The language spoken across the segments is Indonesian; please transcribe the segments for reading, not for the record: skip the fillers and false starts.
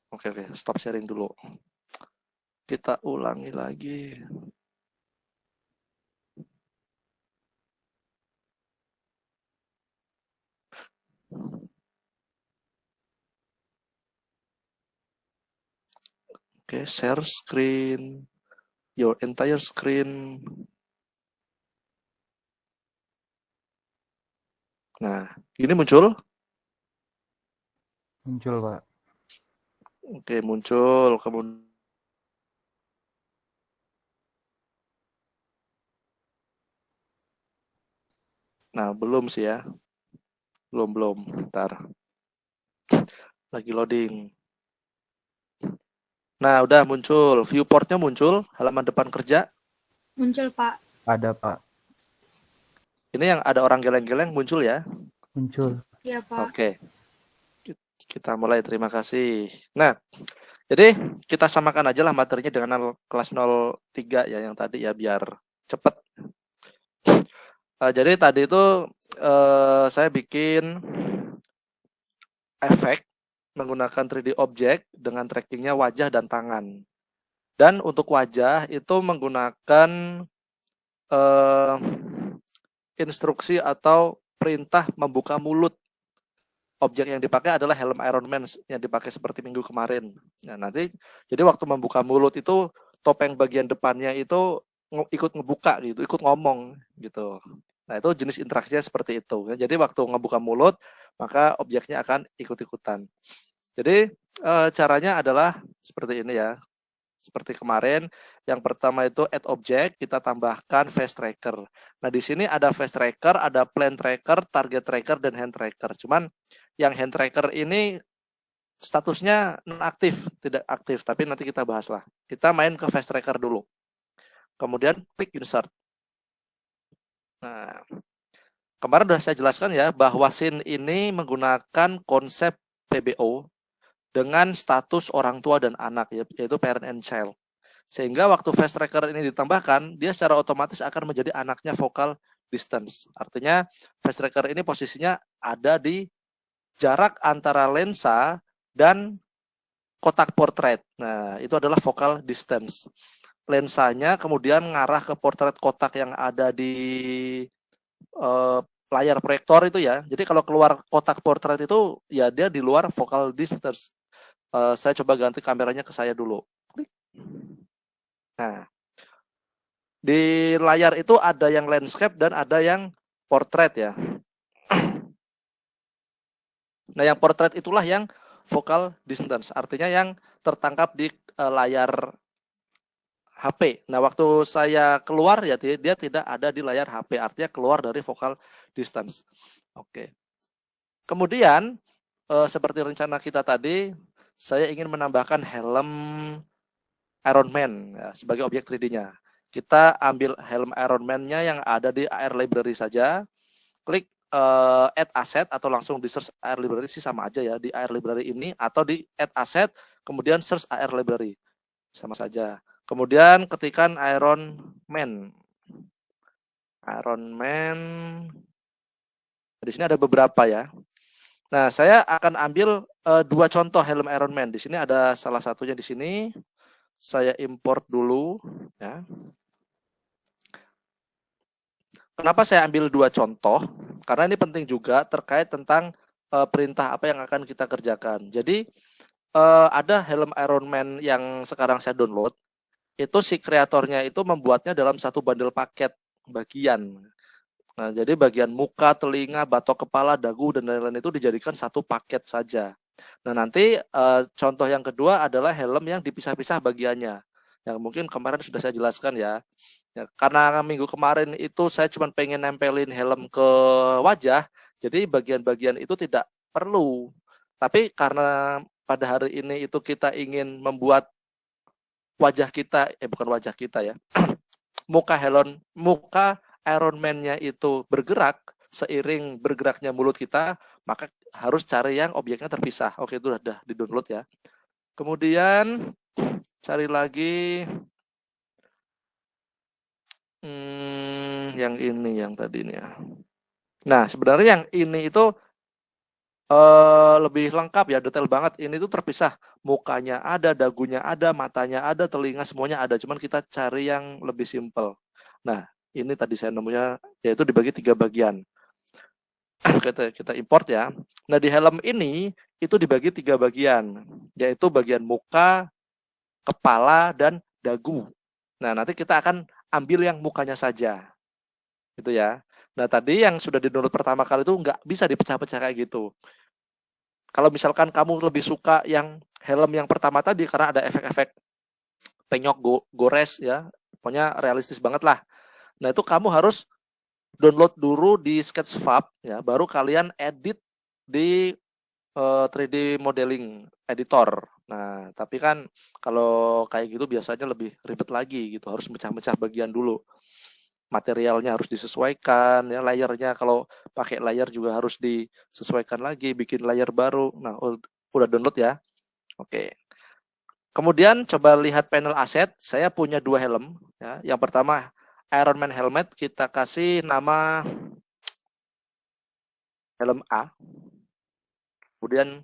Oke, stop sharing dulu. Kita ulangi lagi. Oke, share screen. Your entire screen. Nah, ini muncul. Muncul, Pak. Oke, muncul. Kemudian nah, belum sih ya. Belum. Ntar. Lagi loading. Nah, udah muncul. Viewportnya muncul. Halaman depan kerja. Muncul, Pak. Ada, Pak. Ini yang ada orang geleng-geleng muncul ya. Muncul. Iya, Pak. Oke. Kita mulai. Terima kasih. Nah, jadi kita samakan aja lah materinya dengan kelas 03 ya yang tadi ya biar cepet. Jadi tadi itu saya bikin efek menggunakan 3D object dengan trackingnya wajah dan tangan. Dan untuk wajah itu menggunakan instruksi atau perintah membuka mulut. Objek yang dipakai adalah helm Iron Man yang dipakai seperti minggu kemarin. Nah, nanti jadi waktu membuka mulut itu topeng bagian depannya itu ikut ngebuka gitu, ikut ngomong gitu. Nah, itu jenis interaksinya seperti itu. Jadi waktu ngebuka mulut, maka objeknya akan ikut-ikutan. Jadi caranya adalah seperti ini ya. Seperti kemarin, yang pertama itu add object, kita tambahkan face tracker. Nah, di sini ada face tracker, ada plan tracker, target tracker, dan hand tracker. Cuman yang hand tracker ini statusnya non aktif, tidak aktif, tapi nanti kita bahas lah. Kita main ke face tracker dulu. Kemudian klik insert. Nah, kemarin sudah saya jelaskan ya bahwa scene ini menggunakan konsep PBO dengan status orang tua dan anak, yaitu parent and child. Sehingga waktu face tracker ini ditambahkan, dia secara otomatis akan menjadi anaknya focal distance. Artinya face tracker ini posisinya ada di jarak antara lensa dan kotak portrait. Nah, itu adalah focal distance. Lensanya kemudian ngarah ke portrait kotak yang ada di layar proyektor itu ya. Jadi kalau keluar kotak portrait itu ya dia di luar focal distance. Saya coba ganti kameranya ke saya dulu. Klik. Nah, di layar itu ada yang landscape dan ada yang portrait ya. Nah, yang portrait itulah yang focal distance, artinya yang tertangkap di layar HP. Nah, waktu saya keluar ya dia tidak ada di layar HP, artinya keluar dari focal distance. Oke. Kemudian seperti rencana kita tadi, saya ingin menambahkan helm Iron Man ya, sebagai objek 3D-nya. Kita ambil helm Iron Man-nya yang ada di AR Library saja. Klik add asset atau langsung di search AR Library sih sama aja ya, di AR Library ini atau di add asset kemudian search AR Library. Sama saja. Kemudian ketikkan Iron Man. Iron Man. Di sini ada beberapa ya. Nah, saya akan ambil dua contoh helm Iron Man. Di sini ada salah satunya di sini. Saya import dulu ya. Kenapa saya ambil dua contoh? Karena ini penting juga terkait tentang perintah apa yang akan kita kerjakan. Jadi ada helm Iron Man yang sekarang saya download. Itu si kreatornya itu membuatnya dalam satu bundle paket bagian. Nah, jadi bagian muka, telinga, batok kepala, dagu, dan lain-lain itu dijadikan satu paket saja. Nah, nanti contoh yang kedua adalah helm yang dipisah-pisah bagiannya. Yang mungkin kemarin sudah saya jelaskan ya. Ya, karena minggu kemarin itu saya cuma pengen nempelin helm ke wajah, jadi bagian-bagian itu tidak perlu. Tapi karena pada hari ini itu kita ingin membuat wajah kita, bukan wajah kita ya, muka Iron Man-nya itu bergerak seiring bergeraknya mulut kita, maka harus cari yang objeknya terpisah. Oke, itu udah di-download ya. Kemudian cari lagi yang ini yang tadi nih ya. Nah, sebenarnya yang ini itu lebih lengkap ya, detail banget. Ini tuh terpisah, mukanya ada, dagunya ada, matanya ada, telinga semuanya ada. Cuman kita cari yang lebih simpel. Nah, ini tadi saya nemunya yaitu dibagi 3 bagian. Kita import ya. Nah, di helm ini itu dibagi 3 bagian, yaitu bagian muka, kepala, dan dagu. Nah, nanti kita akan ambil yang mukanya saja. Gitu ya. Nah, tadi yang sudah di-download pertama kali itu nggak bisa dipecah-pecah kayak gitu. Kalau misalkan kamu lebih suka yang helm yang pertama tadi karena ada efek-efek penyok gores ya, pokoknya realistis banget lah. Nah, itu kamu harus download dulu di Sketchfab ya, baru kalian edit di 3D modeling editor. Nah, tapi kan kalau kayak gitu biasanya lebih ribet lagi gitu, harus mecah-mecah bagian dulu. Materialnya harus disesuaikan ya, layernya kalau pakai layer juga harus disesuaikan lagi, bikin layer baru. Nah, udah download ya. Oke. Kemudian coba lihat panel aset. Saya punya 2 helm ya. Yang pertama Iron Man helmet, kita kasih nama helm A. Kemudian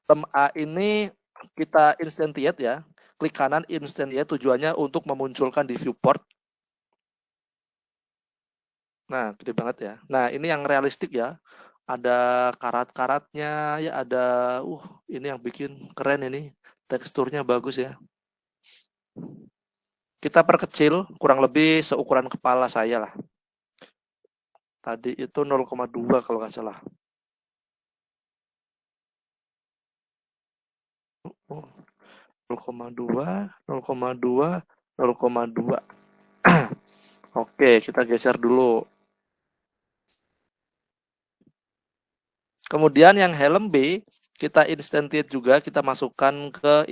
helm A ini kita instantiate ya. Klik kanan instantiate, tujuannya untuk memunculkan di viewport. Nah, gede banget ya. Nah, ini yang realistik ya. Ada karat-karatnya ya, ada ini yang bikin keren ini. Teksturnya bagus ya. Kita perkecil kurang lebih seukuran kepala saya lah. Tadi itu 0,2 kalau nggak salah. 0,2, 0,2, 0,2. Oke, kita geser dulu. Kemudian yang helm B, kita instantiate juga, kita masukkan ke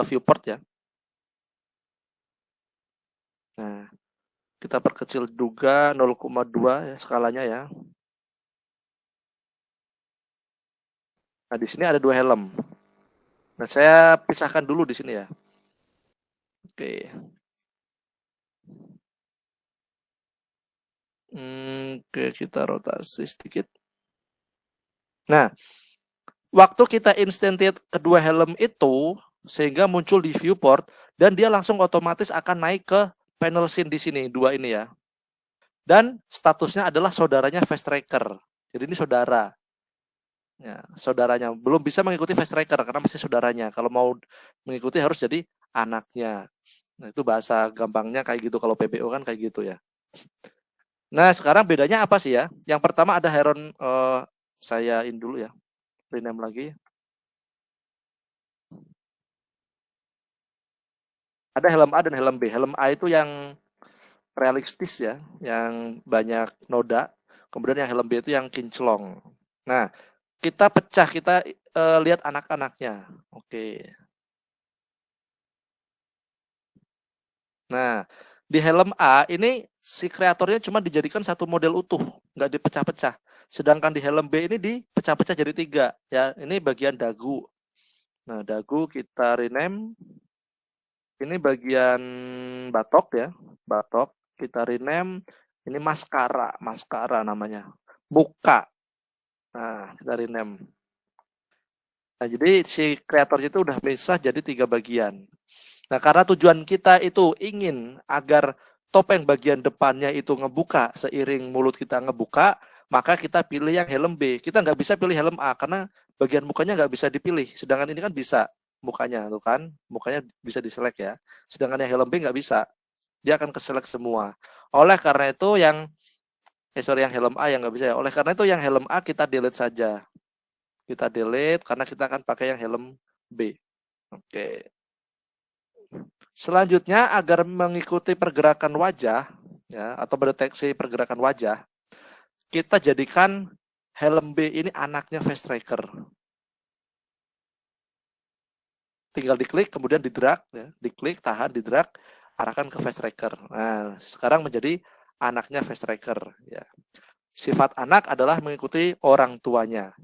viewport ya. Nah, kita perkecil juga 0,2 ya skalanya ya. Nah, di sini ada 2 helm. Nah, saya pisahkan dulu di sini ya. Oke. Oke, kita rotasi sedikit. Nah, waktu kita instantiate kedua helm itu, sehingga muncul di viewport, dan dia langsung otomatis akan naik ke panel scene di sini, 2 ini ya. Dan statusnya adalah saudaranya Fast Tracker. Jadi ini saudara. Ya, saudaranya. Belum bisa mengikuti Fast Tracker karena masih saudaranya. Kalau mau mengikuti harus jadi anaknya. Nah, itu bahasa gampangnya kayak gitu. Kalau PBO kan kayak gitu ya. Nah, sekarang bedanya apa sih ya? Yang pertama ada Heron, saya in dulu ya. Rename lagi. Ada helm A dan helm B. Helm A itu yang realistis ya, yang banyak noda. Kemudian yang helm B itu yang kinclong. Nah, kita pecah, kita lihat anak-anaknya. Oke. Nah, di helm A ini si kreatornya cuma dijadikan satu model utuh, nggak dipecah-pecah. Sedangkan di helm B ini dipecah-pecah jadi 3. Ya, ini bagian dagu. Nah, dagu kita rename. Ini bagian batok ya, batok kita rename. Ini maskara, maskara namanya. Muka. Nah, kita rename. Nah, jadi si kreatornya itu udah misah jadi 3 bagian. Nah, karena tujuan kita itu ingin agar topeng bagian depannya itu ngebuka seiring mulut kita ngebuka, maka kita pilih yang helm B. Kita nggak bisa pilih helm A karena bagian mukanya nggak bisa dipilih. Sedangkan ini kan bisa mukanya, tuh kan, mukanya bisa diselect ya. Sedangkan yang helm B nggak bisa, dia akan keselect semua. Oleh karena itu yang helm A yang nggak bisa ya. Oleh karena itu yang helm A kita delete saja. Kita delete karena kita akan pakai yang helm B. Oke. Selanjutnya agar mengikuti pergerakan wajah ya atau mendeteksi pergerakan wajah, kita jadikan helm B ini anaknya face tracker. Tinggal diklik kemudian didrag ya, diklik, tahan, didrag, arahkan ke face tracker. Nah, sekarang menjadi anaknya face tracker ya. Sifat anak adalah mengikuti orang tuanya.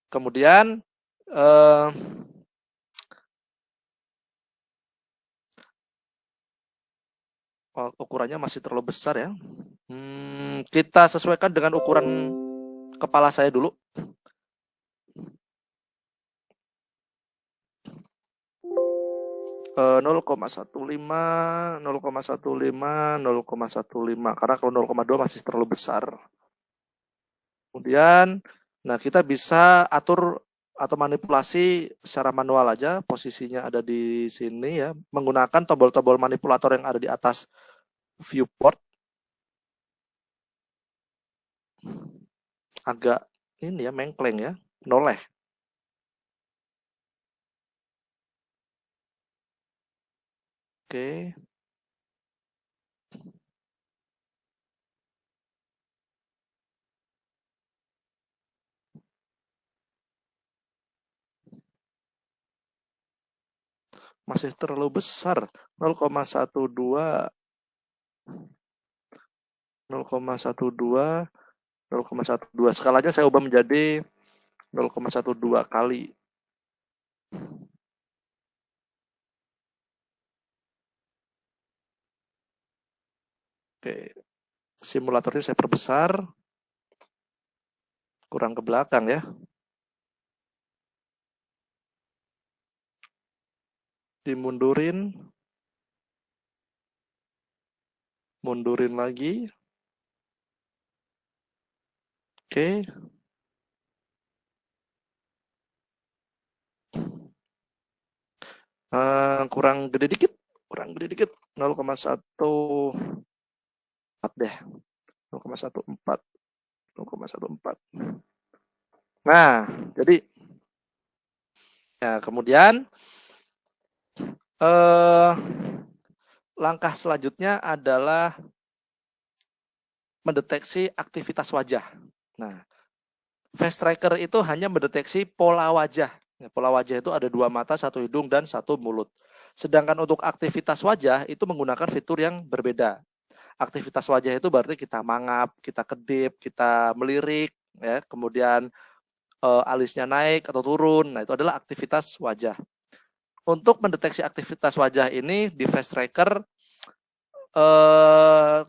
Kemudian ukurannya masih terlalu besar ya. Kita sesuaikan dengan ukuran kepala saya dulu. 0,15, 0,15, 0,15. Karena kalau 0,2 masih terlalu besar. Kemudian, nah kita bisa atur atau manipulasi secara manual aja. Posisinya ada di sini ya, menggunakan tombol-tombol manipulator yang ada di atas viewport. Agak ini ya, mengkleng ya, noleh. Oke. Masih terlalu besar. 0,12, 0,12, 0,12. Skalanya saya ubah menjadi 0,12 kali. Oke. Simulatornya saya perbesar. Kurang ke belakang ya. Dimundurin. Mundurin lagi. Oke. Kurang gede dikit. 0,14 deh. 0,14. Nah, jadi ya kemudian langkah selanjutnya adalah mendeteksi aktivitas wajah. Nah, face tracker itu hanya mendeteksi pola wajah. Pola wajah itu ada 2 mata, 1 hidung, dan 1 mulut. Sedangkan untuk aktivitas wajah itu menggunakan fitur yang berbeda. Aktivitas wajah itu berarti kita mangap, kita kedip, kita melirik, ya, kemudian alisnya naik atau turun. Nah, itu adalah aktivitas wajah. Untuk mendeteksi aktivitas wajah ini di face tracker,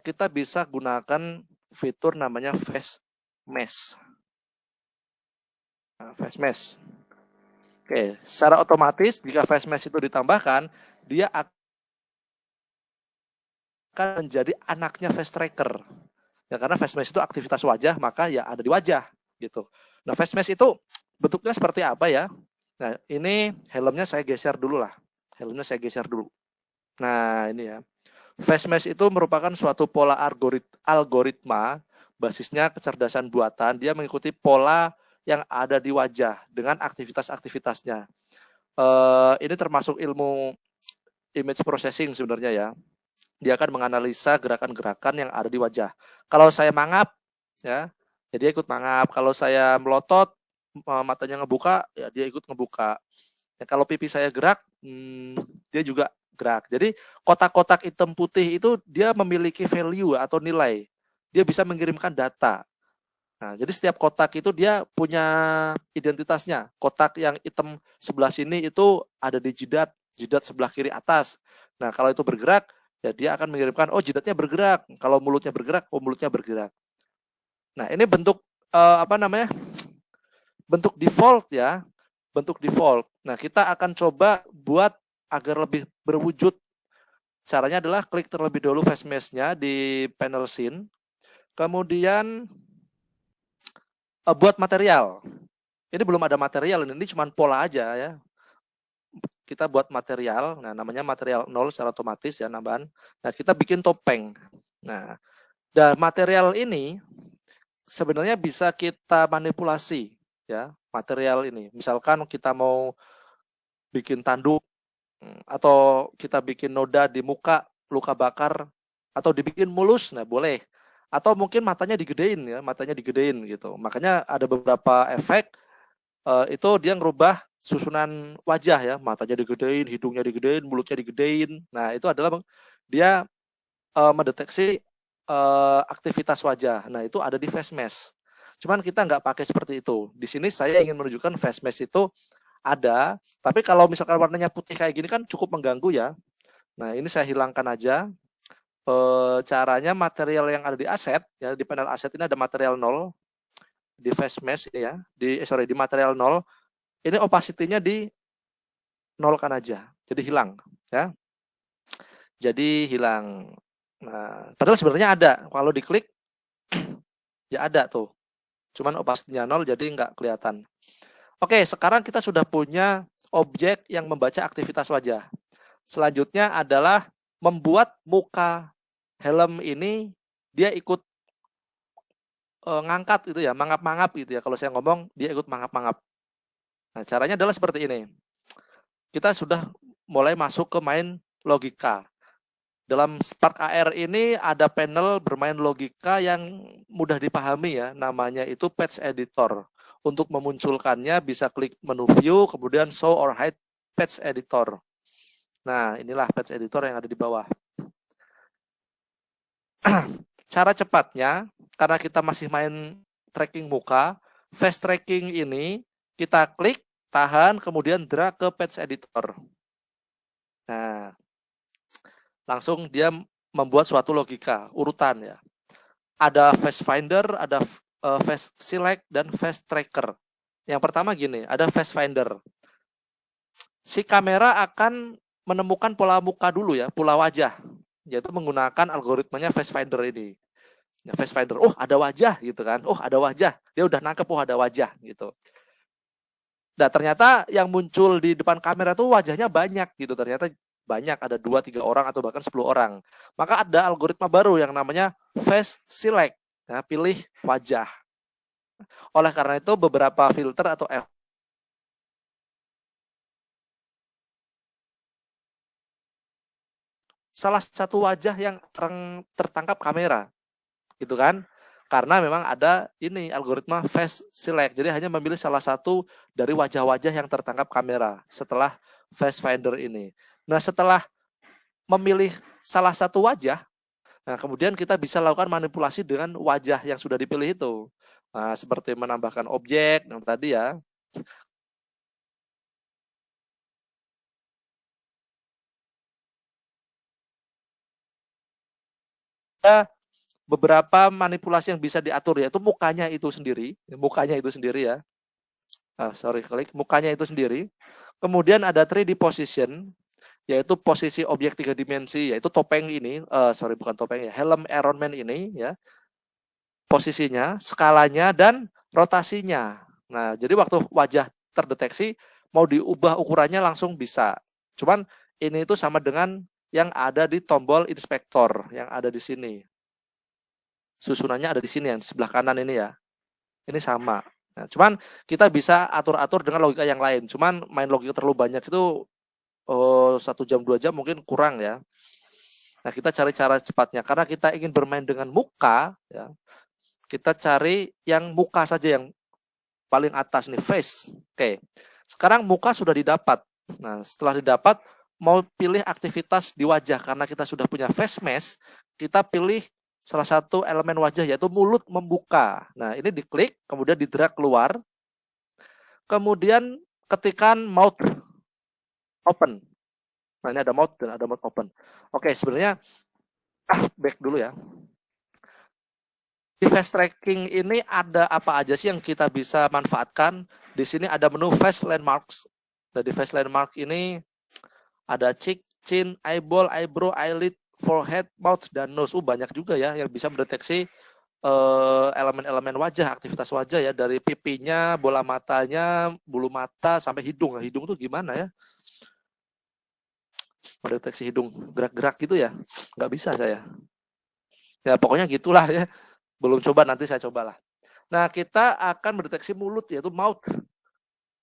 kita bisa gunakan fitur namanya face mesh. Nah, face mesh. Oke, secara otomatis jika face mesh itu ditambahkan, dia akan menjadi anaknya face tracker. Ya, karena face mesh itu aktivitas wajah, maka ya ada di wajah gitu. Nah, face mesh itu bentuknya seperti apa ya? Nah, ini helmnya saya geser dulu lah. Helmnya saya geser dulu. Nah, ini ya. Face mesh itu merupakan suatu pola algoritma basisnya kecerdasan buatan. Dia mengikuti pola yang ada di wajah dengan aktivitas-aktivitasnya. Ini termasuk ilmu image processing sebenarnya ya. Dia akan menganalisa gerakan-gerakan yang ada di wajah. Kalau saya mangap, ya dia ikut mangap. Kalau saya melotot, matanya ngebuka, ya dia ikut ngebuka. Ya, kalau pipi saya gerak, dia juga gerak. Jadi kotak-kotak hitam putih itu dia memiliki value atau nilai. Dia bisa mengirimkan data. Nah, jadi setiap kotak itu dia punya identitasnya. Kotak yang hitam sebelah sini itu ada di jidat sebelah kiri atas. Nah, kalau itu bergerak, ya dia akan mengirimkan, oh jidatnya bergerak. Kalau mulutnya bergerak, oh mulutnya bergerak. Nah, ini bentuk bentuk default ya. Bentuk default. Nah, kita akan coba buat agar lebih berwujud. Caranya adalah klik terlebih dahulu face mesh-nya di panel scene. Kemudian buat material. Ini belum ada material, ini cuma pola aja ya. Kita buat material, nah namanya material 0 secara otomatis ya nambahan. Nah, kita bikin topeng. Nah, dan material ini sebenarnya bisa kita manipulasi ya, material ini. Misalkan kita mau bikin tanduk atau kita bikin noda di muka, luka bakar, atau dibikin mulus, nah boleh. Atau mungkin matanya digedein ya, matanya digedein gitu. Makanya ada beberapa efek itu dia ngerubah susunan wajah ya, matanya digedein, hidungnya digedein, mulutnya digedein. Nah, itu adalah dia mendeteksi aktivitas wajah. Nah, itu ada di face mesh. Cuman kita nggak pakai seperti itu. Di sini saya ingin menunjukkan face mesh itu ada, tapi kalau misalkan warnanya putih kayak gini kan cukup mengganggu ya. Nah, ini saya hilangkan aja. caranya material yang ada di aset, ya di panel aset ini ada material 0, di face mesh ini ya, di material 0, ini opacity-nya di nolkan aja, jadi hilang, ya. Jadi hilang. Nah, padahal sebenarnya ada, kalau diklik ya ada tuh, cuman opacity-nya 0 jadi nggak kelihatan. Oke, sekarang kita sudah punya objek yang membaca aktivitas wajah. Selanjutnya adalah membuat muka helm ini dia ikut ngangkat gitu ya, mangap-mangap gitu ya. Kalau saya ngomong dia ikut mangap-mangap. Nah, caranya adalah seperti ini. Kita sudah mulai masuk ke main logika. Dalam Spark AR ini ada panel bermain logika yang mudah dipahami ya, namanya itu Patch Editor. Untuk memunculkannya bisa klik menu view, kemudian show or hide Patch Editor. Nah, inilah Patch Editor yang ada di bawah. Cara cepatnya, karena kita masih main tracking muka, face tracking ini kita klik, tahan, kemudian drag ke Patch Editor. Nah, langsung dia membuat suatu logika, urutan ya. Ada face finder, ada face select, dan face tracker. Yang pertama gini, ada face finder. Si kamera akan menemukan pola muka dulu ya, pola wajah, yaitu menggunakan algoritmanya face finder ini. Ya, face finder, oh ada wajah gitu kan, oh ada wajah, dia udah nangkep, oh ada wajah gitu. Nah ternyata yang muncul di depan kamera tuh wajahnya banyak gitu, ternyata banyak, ada 2-3 orang atau bahkan 10 orang. Maka ada algoritma baru yang namanya face select, ya, pilih wajah. Oleh karena itu beberapa filter atau salah satu wajah yang tertangkap kamera, gitu kan? Karena memang ada ini algoritma face select, jadi hanya memilih salah satu dari wajah-wajah yang tertangkap kamera setelah face finder ini. Nah setelah memilih salah satu wajah, nah kemudian kita bisa lakukan manipulasi dengan wajah yang sudah dipilih itu. Nah, seperti menambahkan objek yang tadi ya. Ada beberapa manipulasi yang bisa diatur, yaitu mukanya itu sendiri ya. Klik mukanya itu sendiri. Kemudian ada 3D position, yaitu posisi objek 3 dimensi, yaitu topeng ini, bukan topeng ya, helm Iron Man ini ya. Posisinya, skalanya, dan rotasinya. Nah, jadi waktu wajah terdeteksi, mau diubah ukurannya langsung bisa. Cuman ini itu sama dengan yang ada di tombol inspektor yang ada di sini. Susunannya ada di sini yang sebelah kanan ini ya. Ini sama. Nah, cuman kita bisa atur-atur dengan logika yang lain. Cuman main logika terlalu banyak itu 1 jam 2 jam mungkin kurang ya. Nah, kita cari cara cepatnya karena kita ingin bermain dengan muka ya. Kita cari yang muka saja, yang paling atas nih, face. Oke. Sekarang muka sudah didapat. Nah, setelah didapat, mau pilih aktivitas di wajah. Karena kita sudah punya face mesh, kita pilih salah satu elemen wajah, yaitu mulut membuka. Nah, ini diklik, kemudian di-drag keluar. Kemudian ketikkan mouth open. Nah, ini ada mouth dan ada mouth open. Oke, sebenarnya back dulu ya. Di face tracking ini ada apa aja sih yang kita bisa manfaatkan? Di sini ada menu face landmarks. Nah, di face landmark ini ada cheek, chin, eyeball, eyebrow, eyelid, forehead, mouth, dan nose. Banyak juga ya yang bisa mendeteksi elemen-elemen wajah, aktivitas wajah ya, dari pipinya, bola matanya, bulu mata, sampai hidung. Nah, hidung tuh gimana ya? Mendeteksi hidung gerak-gerak gitu ya? Nggak bisa saya. Ya pokoknya gitulah ya. Belum coba, nanti saya cobalah. Nah, kita akan mendeteksi mulut, yaitu mouth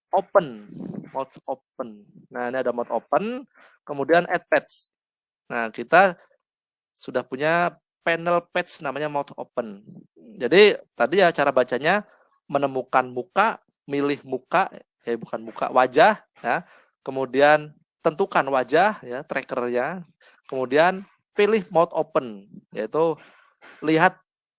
open. Mouth open. Nah, ini ada mouth open. Kemudian add patch. Nah, kita sudah punya panel patch namanya mouth open. Jadi, tadi ya cara bacanya menemukan muka, milih muka, bukan muka, wajah. Ya. Kemudian tentukan wajah, ya, trackernya. Kemudian pilih mouth open, yaitu lihat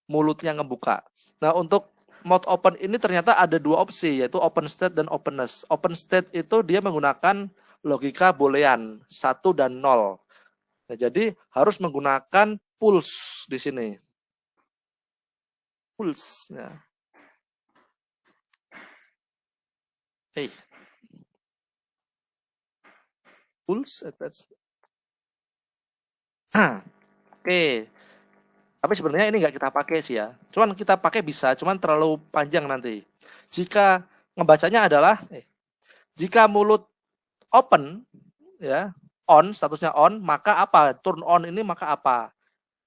mulutnya ngebuka. Nah, untuk mouth open ini ternyata ada 2 opsi, yaitu open state dan openness. Open state itu dia menggunakan logika boolean 1 dan 0. Nah, jadi harus menggunakan pulse di sini. Pulse ya. Pulse attach. Oke. Tapi sebenarnya ini nggak kita pakai sih ya. Cuman kita pakai bisa, cuman terlalu panjang nanti. Jika ngebacanya adalah jika mulut open ya, on, statusnya on, maka apa? Turn on ini maka apa?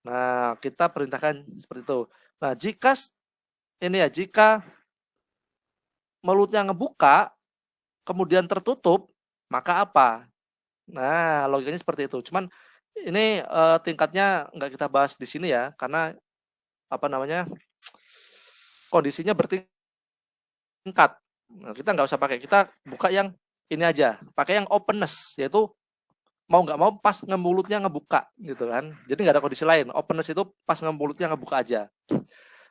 Nah, kita perintahkan seperti itu. Nah, jika ini ya, jika mulutnya ngebuka kemudian tertutup, maka apa? Nah, logikanya seperti itu. Cuman ini tingkatnya nggak kita bahas di sini ya, karena apa namanya, kondisinya bertingkat. Nah, kita nggak usah pakai, kita buka yang ini aja, pakai yang openness, yaitu mau nggak mau pas mulutnya ngebuka gitu kan. Jadi nggak ada kondisi lain. Openness itu pas mulutnya ngebuka aja.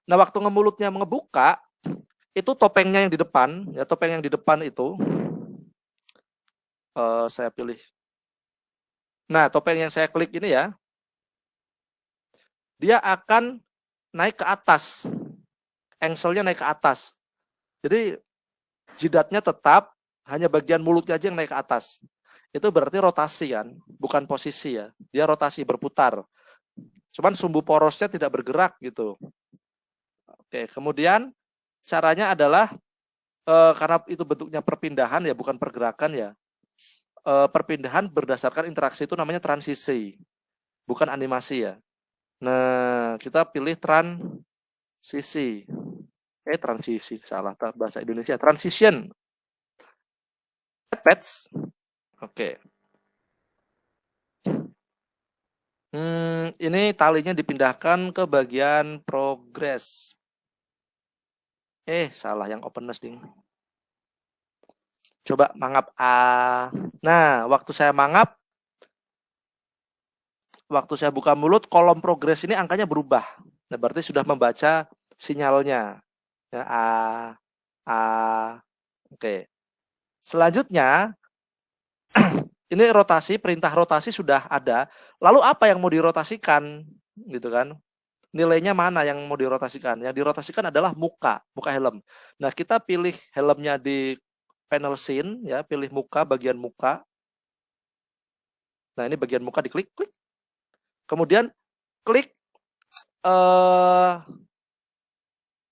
Nah, waktu mulutnya ngebuka, itu topengnya yang di depan, ya topeng yang di depan itu saya pilih. Nah, topeng yang saya klik ini ya, dia akan naik ke atas. Engselnya naik ke atas. Jadi jidatnya tetap, hanya bagian mulutnya aja yang naik ke atas. Itu berarti rotasi kan, bukan posisi ya. Dia rotasi, berputar. Cuman sumbu porosnya tidak bergerak gitu. Oke, kemudian caranya adalah karena itu bentuknya perpindahan ya, bukan pergerakan ya. Perpindahan berdasarkan interaksi itu namanya transisi, bukan animasi ya. Nah, kita pilih transisi. Transisi, salah bahasa Indonesia. Transition. Patch. Oke. Ini talinya dipindahkan ke bagian progress. Salah yang openness ding. Coba mangap A. Nah, waktu saya mangap, waktu saya buka mulut, kolom progress ini angkanya berubah. Nah, berarti sudah membaca sinyalnya. Ya, A. Oke. Selanjutnya, ini rotasi, perintah rotasi sudah ada. Lalu apa yang mau dirotasikan? Gitu kan. Nilainya mana yang mau dirotasikan? Yang dirotasikan adalah muka helm. Nah, kita pilih helmnya di panel scene, ya, pilih muka, bagian muka. Nah, ini bagian muka diklik, klik. Kemudian klik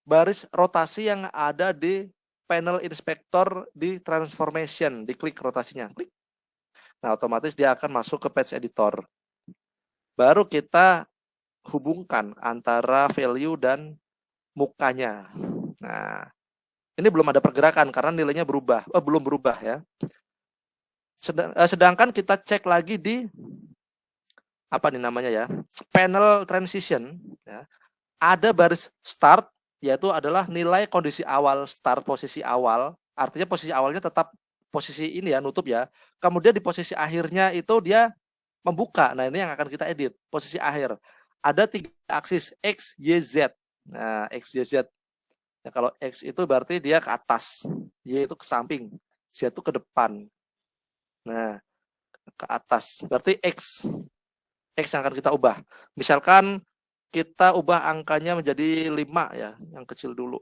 baris rotasi yang ada di panel inspektor di transformation, diklik rotasinya, klik. Nah, otomatis dia akan masuk ke page editor. Baru kita hubungkan antara value dan mukanya. Nah, ini belum ada pergerakan karena nilainya berubah. Belum berubah ya. Sedangkan kita cek lagi di apa nih namanya ya, panel transition ya, ada baris start, yaitu adalah nilai kondisi awal, start posisi awal, artinya posisi awalnya tetap posisi ini ya, nutup ya. Kemudian di posisi akhirnya itu dia membuka. Nah, ini yang akan kita edit, posisi akhir. Ada 3 aksis, X, Y, Z. Nah, X, Y, Z. Nah, kalau X itu berarti dia ke atas, Y itu ke samping, Z itu ke depan. Nah, ke atas, berarti X yang akan kita ubah. Misalkan kita ubah angkanya menjadi 5 ya, yang kecil dulu.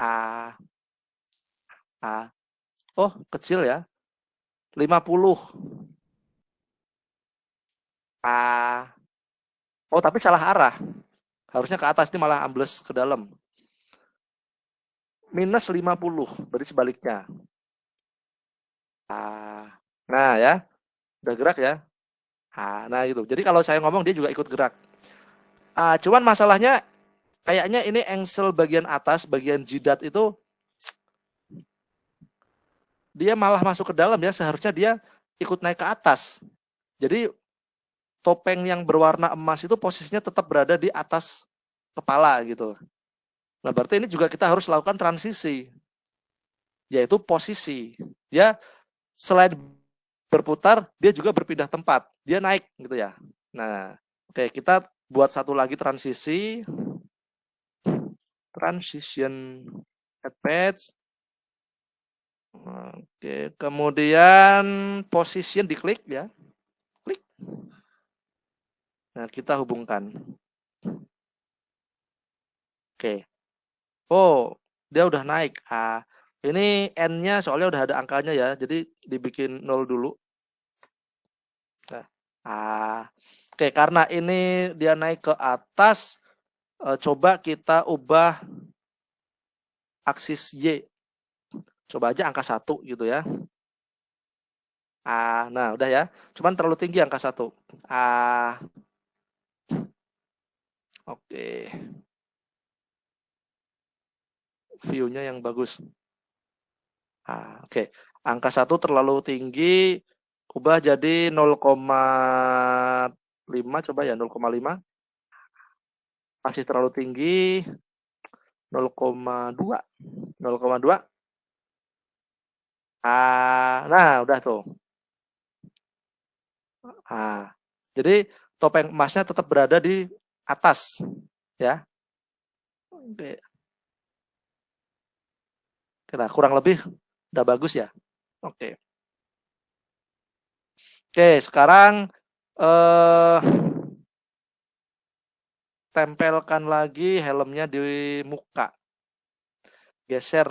A. Oh, kecil ya. 50. A. Oh, tapi salah arah. Harusnya ke atas, ini malah ambles ke dalam. Minus 50, berarti sebaliknya. A. Nah ya, udah gerak ya. Nah gitu. Jadi kalau saya ngomong dia juga ikut gerak. Cuman masalahnya kayaknya ini engsel bagian atas, bagian jidat itu dia malah masuk ke dalam ya. Seharusnya dia ikut naik ke atas. Jadi topeng yang berwarna emas itu posisinya tetap berada di atas kepala gitu. Nah, berarti ini juga kita harus lakukan transisi, yaitu posisi. Dia selain berputar, dia juga berpindah tempat. Dia naik gitu ya. Nah, oke, kita buat satu lagi transisi. Transition add page. Oke, kemudian position diklik ya. Klik. Nah, kita hubungkan. Oke. Oh, dia udah naik. Ini N-nya soalnya udah ada angkanya ya. Jadi dibikin 0 dulu. Nah, oke, karena ini dia naik ke atas, coba kita ubah aksis Y. Coba aja angka 1 gitu ya. Nah udah ya. Cuman terlalu tinggi angka 1. Oke. View-nya yang bagus. Oke. Angka 1 terlalu tinggi, ubah jadi 0,5 coba ya, 0,5. Masih terlalu tinggi. 0,2. 0,2. Nah, udah tuh. Jadi topeng emasnya tetap berada di atas, ya. Oke. Nah, kurang lebih udah bagus ya. Oke. Oke, sekarang tempelkan lagi helmnya di muka. Geser.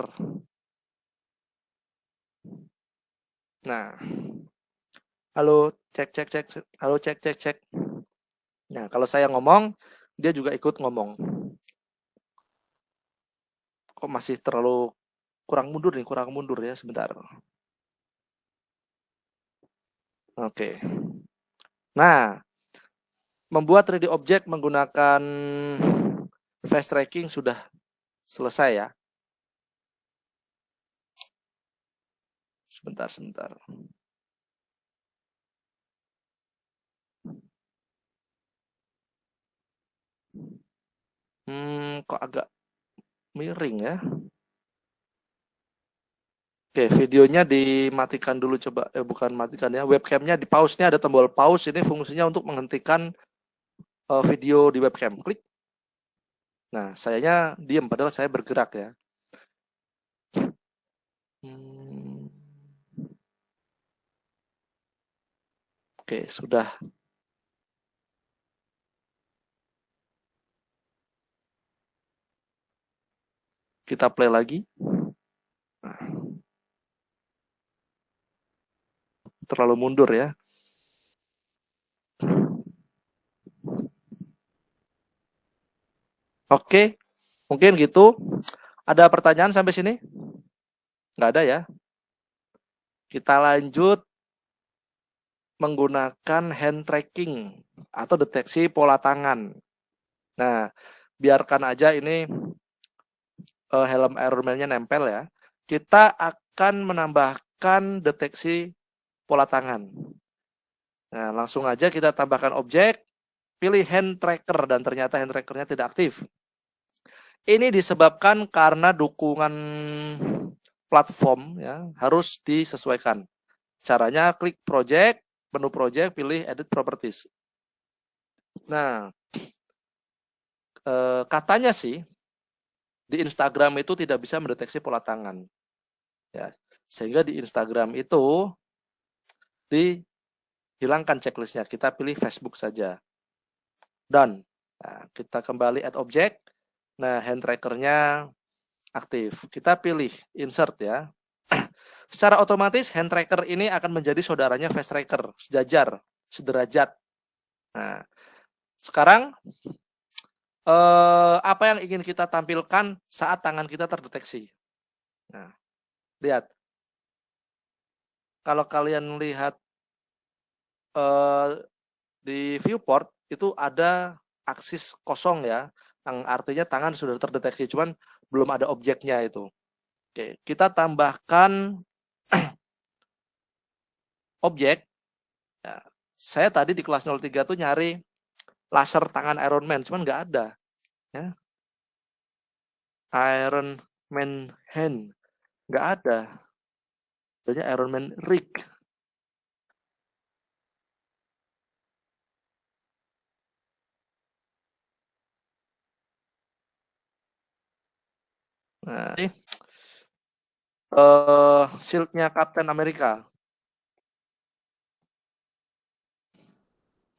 Nah. Halo, cek cek cek. Halo, cek cek cek. Nah, kalau saya ngomong, dia juga ikut ngomong. Kok masih terlalu kurang mundur ya, sebentar. Oke. Nah, membuat 3D object menggunakan face tracking sudah selesai ya. Sebentar. Kok agak miring ya. Oke, videonya dimatikan dulu coba. Bukan matikan ya, webcamnya di pause. Nya ada tombol pause, ini fungsinya untuk menghentikan video di webcam. Klik. Nah, sayanya diam padahal saya bergerak ya. Oke, sudah. Kita play lagi. Nah, terlalu mundur ya. Oke, mungkin gitu. Ada pertanyaan sampai sini? Nggak ada ya. Kita lanjut menggunakan hand tracking atau deteksi pola tangan. Nah, biarkan aja ini helm Ironman-nya nempel ya. Kita akan menambahkan deteksi pola tangan. Nah, langsung aja kita tambahkan objek, pilih hand tracker, dan ternyata hand trackernya tidak aktif. Ini disebabkan karena dukungan platform ya harus disesuaikan. Caranya klik project, menu project, pilih edit properties. Nah, katanya sih di Instagram itu tidak bisa mendeteksi pola tangan. Ya, sehingga di Instagram itu dihilangkan checklistnya. Kita pilih Facebook saja. Done. Nah, kita kembali add object. Nah, hand trackernya aktif. Kita pilih insert ya. Secara otomatis hand tracker ini akan menjadi saudaranya face tracker, sejajar, sederajat. Nah, sekarang apa yang ingin kita tampilkan saat tangan kita terdeteksi? Nah, lihat. Kalau kalian lihat di viewport itu ada aksis kosong ya, yang artinya tangan sudah terdeteksi, cuman belum ada objeknya itu. Oke, kita tambahkan objek. Ya, saya tadi di kelas 03 tuh nyari laser tangan Iron Man, cuman nggak ada. Ya. Iron Man hand, nggak ada. Adanya Iron Man rig. Nah, ini shield-nya Captain America.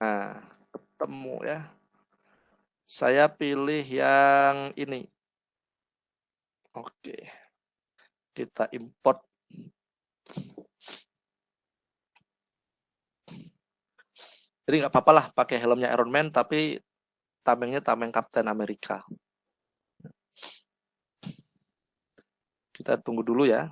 Nah, ketemu ya. Saya pilih yang ini. Oke. Kita import. Jadi nggak apa-apa lah pakai helmnya Iron Man, tapi tamengnya tameng Kapten Amerika. Kita tunggu dulu ya.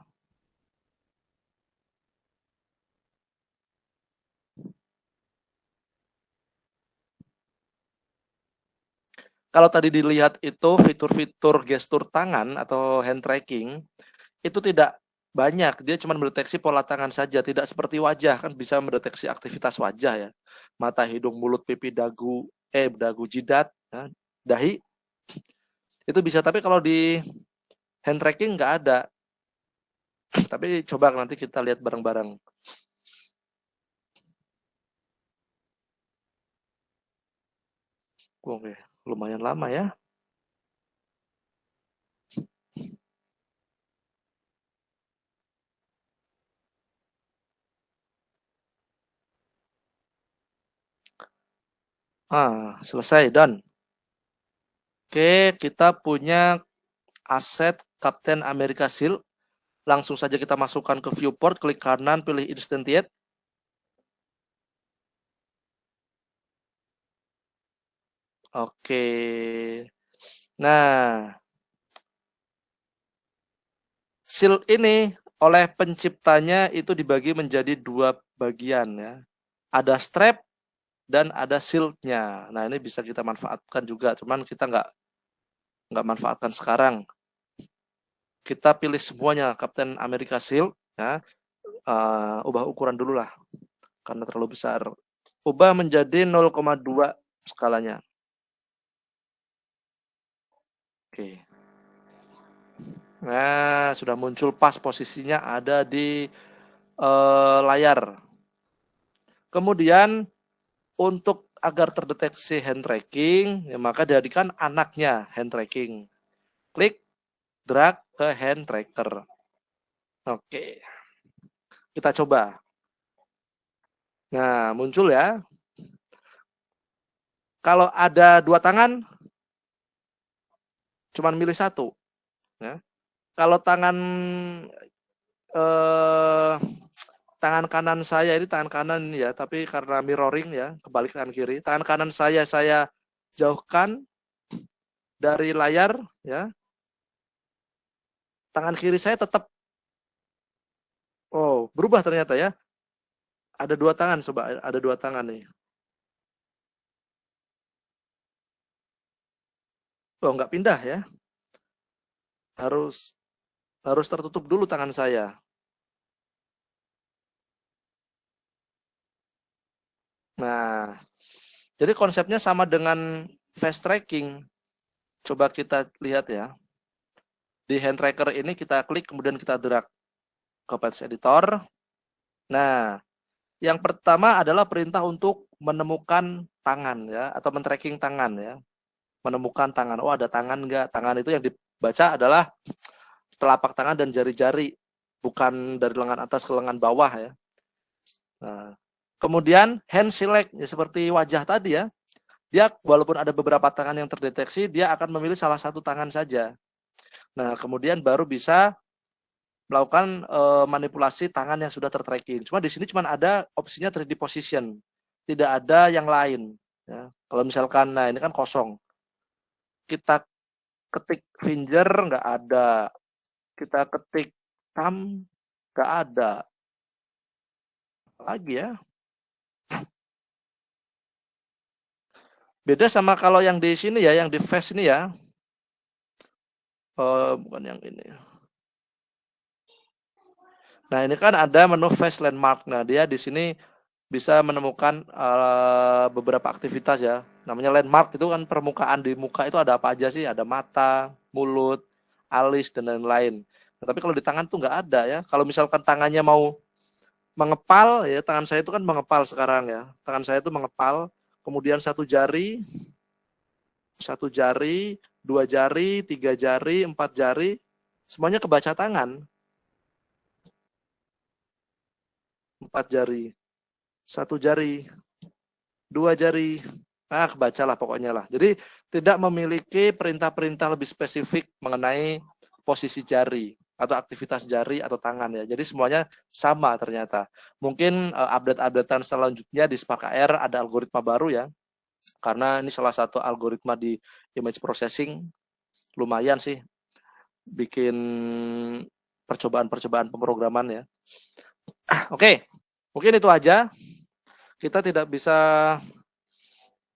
Kalau tadi dilihat itu fitur-fitur gestur tangan atau hand tracking itu tidak banyak, dia cuma mendeteksi pola tangan saja, tidak seperti wajah, kan bisa mendeteksi aktivitas wajah ya. Mata, hidung, mulut, pipi, dagu, dagu, jidat, ya, dahi. Itu bisa, tapi kalau di hand tracking nggak ada. Tapi coba nanti kita lihat bareng-bareng. Oke, lumayan lama ya. Selesai, done. Oke, kita punya aset Captain America Shield. Langsung saja kita masukkan ke viewport, klik kanan, pilih Instantiate. Oke. Nah, shield ini oleh penciptanya itu dibagi menjadi dua bagian ya. Ada strap dan ada shield-nya. Nah, ini bisa kita manfaatkan juga, cuman kita nggak manfaatkan sekarang. Kita pilih semuanya Captain America Shield ya. Ubah ukuran dulu lah karena terlalu besar. Ubah menjadi 0,2 skalanya. Oke. Nah, sudah muncul pas posisinya ada di layar. Kemudian untuk agar terdeteksi hand tracking, ya maka jadikan anaknya hand tracking. Klik, drag ke hand tracker. Oke. Kita coba. Nah, muncul ya. Kalau ada dua tangan, cuman milih satu. Ya. Kalau tangan tangan kanan saya ini tangan kanan ya, tapi karena mirroring ya, kebalik kanan kiri. Tangan kanan saya jauhkan dari layar ya. Tangan kiri saya tetap berubah ternyata ya. Ada dua tangan, coba ada dua tangan nih. Nggak pindah ya. Harus tertutup dulu tangan saya. Nah, jadi konsepnya sama dengan face tracking. Coba kita lihat ya. Di hand tracker ini kita klik, kemudian kita drag ke Patch Editor. Nah, yang pertama adalah perintah untuk menemukan tangan ya, atau men-tracking tangan ya. Menemukan tangan. Oh, ada tangan nggak? Tangan itu yang dibaca adalah telapak tangan dan jari-jari, bukan dari lengan atas ke lengan bawah ya. Nah, kemudian hand select ya, seperti wajah tadi ya. Dia walaupun ada beberapa tangan yang terdeteksi, dia akan memilih salah satu tangan saja. Nah, kemudian baru bisa melakukan manipulasi tangan yang sudah tertracking. Cuma di sini cuma ada opsinya 3D position, tidak ada yang lain. Ya. Kalau misalkan, nah ini kan kosong. Kita ketik finger nggak ada, kita ketik thumb nggak ada. Lagi ya. Beda sama kalau yang di sini ya, yang di face ini ya. Bukan yang ini. Nah, ini kan ada menu face landmark. Nah, dia di sini bisa menemukan beberapa aktivitas ya. Namanya landmark itu kan permukaan di muka itu ada apa aja sih? Ada mata, mulut, alis, dan lain-lain. Nah, tapi kalau di tangan tuh nggak ada ya. Kalau misalkan tangannya mau mengepal ya, tangan saya itu kan mengepal sekarang ya. Tangan saya itu mengepal, kemudian satu jari, dua jari, tiga jari, empat jari, semuanya kebaca tangan. Empat jari, satu jari, dua jari, Nah, kebacalah pokoknya lah. Jadi tidak memiliki perintah-perintah lebih spesifik mengenai posisi jari atau aktivitas jari atau tangan ya. Jadi semuanya sama ternyata. Mungkin update-updatean selanjutnya di Spark AR ada algoritma baru ya. Karena ini salah satu algoritma di image processing, lumayan sih bikin percobaan-percobaan pemrograman ya. Oke, mungkin itu aja. Kita tidak bisa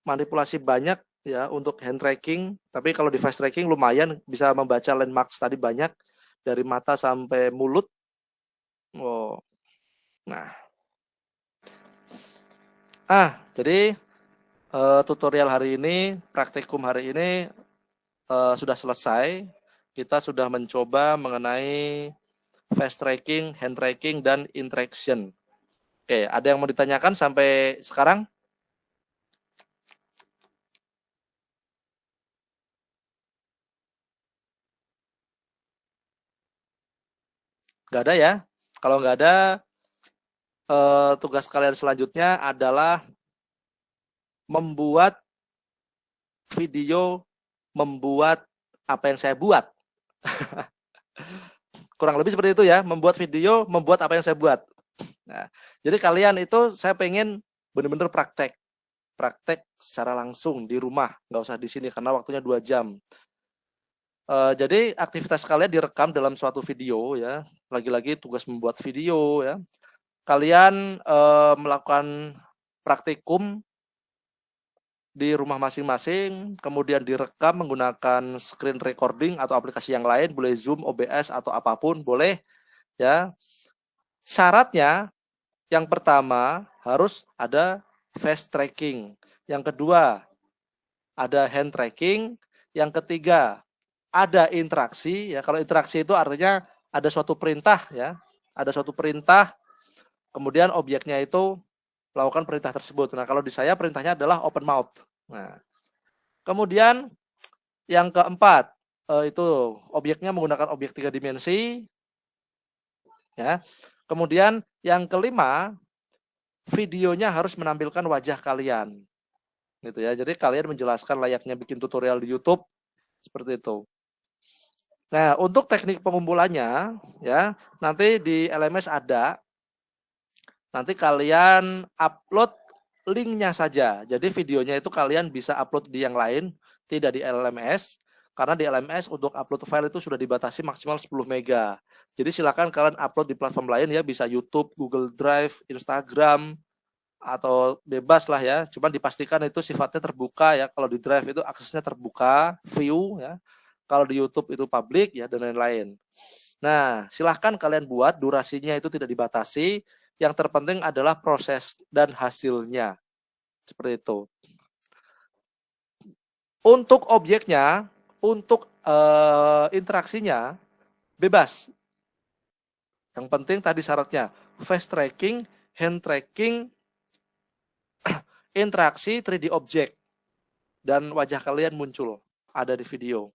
manipulasi banyak ya untuk hand tracking, tapi kalau di face tracking lumayan bisa membaca landmarks tadi banyak dari mata sampai mulut. Oh, nah, jadi tutorial hari ini, praktikum hari ini sudah selesai. Kita sudah mencoba mengenai face tracking, hand tracking, dan interaction. Oke, ada yang mau ditanyakan sampai sekarang? Nggak ada ya? Kalau nggak ada, tugas kalian selanjutnya adalah membuat video, membuat apa yang saya buat. Kurang lebih seperti itu ya, membuat video, membuat apa yang saya buat. Nah, jadi kalian itu saya pengen benar-benar praktek secara langsung di rumah, nggak usah di sini karena waktunya 2 jam. Jadi aktivitas kalian direkam dalam suatu video ya, lagi-lagi tugas membuat video ya. Kalian melakukan praktikum di rumah masing-masing, kemudian direkam menggunakan screen recording atau aplikasi yang lain, boleh Zoom, OBS atau apapun boleh ya. Syaratnya yang pertama harus ada face tracking, yang kedua ada hand tracking, yang ketiga ada interaksi ya. Kalau interaksi itu artinya ada suatu perintah ya, ada suatu perintah, kemudian objeknya itu melakukan perintah tersebut. Nah, kalau di saya perintahnya adalah open mouth. Nah, kemudian yang keempat itu objeknya menggunakan objek 3 dimensi ya. Kemudian yang kelima, videonya harus menampilkan wajah kalian. Gitu ya. Jadi kalian menjelaskan layaknya bikin tutorial di YouTube seperti itu. Nah, untuk teknik pengumpulannya ya, nanti di LMS ada. Nanti kalian upload linknya saja. Jadi videonya itu kalian bisa upload di yang lain, tidak di LMS. Karena di LMS untuk upload file itu sudah dibatasi maksimal 10 mega. Jadi silakan kalian upload di platform lain ya, bisa YouTube, Google Drive, Instagram, atau bebas lah ya. Cuman dipastikan itu sifatnya terbuka ya. Kalau di Drive itu aksesnya terbuka, view ya. Kalau di YouTube itu public ya, dan lain-lain. Nah, silahkan kalian buat, durasinya itu tidak dibatasi. Yang terpenting adalah proses dan hasilnya. Seperti itu. Untuk objeknya, untuk interaksinya, bebas. Yang penting tadi syaratnya, face tracking, hand tracking, interaksi 3D object, dan wajah kalian muncul, ada di video.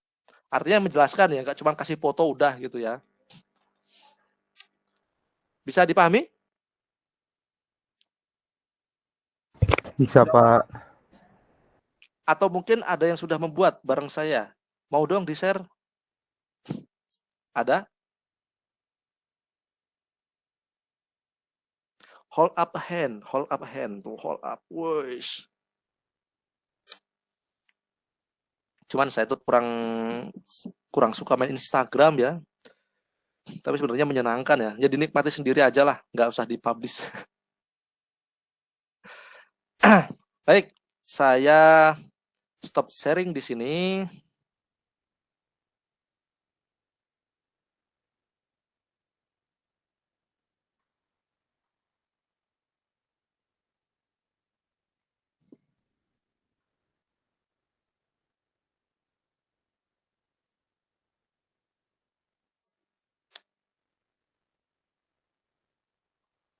Artinya menjelaskan ya, nggak cuma kasih foto udah gitu ya. Bisa dipahami? Bisa, Pak. Atau mungkin ada yang sudah membuat bareng saya. Mau dong di-share? Ada? Hold up a hand, hold up a hand, tuh hold up, wush. Cuman saya tuh kurang suka main Instagram ya. Tapi sebenarnya menyenangkan ya. Jadi nikmati sendiri aja lah, nggak usah dipublish. Baik, saya stop sharing di sini.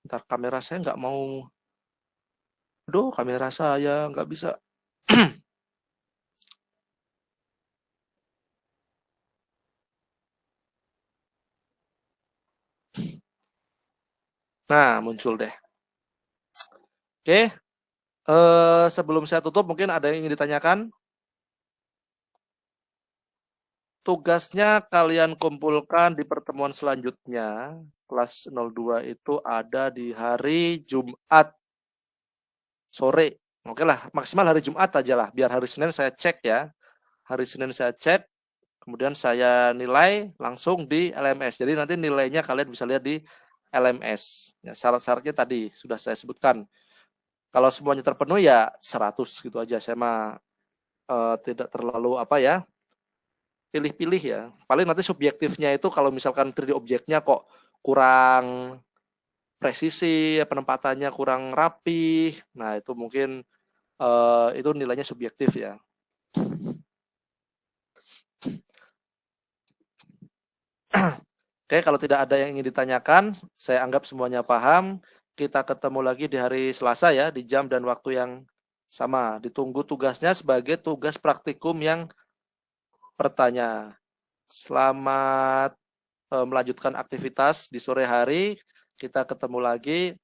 Ntar kamera saya nggak mau. Aduh, kamera saya nggak bisa. Nah, muncul deh. Oke, Sebelum saya tutup, mungkin ada yang ingin ditanyakan? Tugasnya kalian kumpulkan di pertemuan selanjutnya. Kelas 02 itu ada di hari Jumat sore. Oke lah, maksimal hari Jumat aja lah. Biar hari Senin saya cek ya. Hari Senin saya cek, kemudian saya nilai langsung di LMS. Jadi nanti nilainya kalian bisa lihat di LMS. Ya, syarat-syaratnya tadi sudah saya sebutkan. Kalau semuanya terpenuhi ya 100 gitu aja. Saya mah tidak terlalu apa ya, pilih-pilih ya. Paling nanti subjektifnya itu kalau misalkan 3D objeknya kok kurang presisi, penempatannya kurang rapi. Nah, itu mungkin itu nilainya subjektif ya. Oke, kalau tidak ada yang ingin ditanyakan, saya anggap semuanya paham. Kita ketemu lagi di hari Selasa ya, di jam dan waktu yang sama. Ditunggu tugasnya sebagai tugas praktikum yang bertanya. Selamat melanjutkan aktivitas di sore hari. Kita ketemu lagi.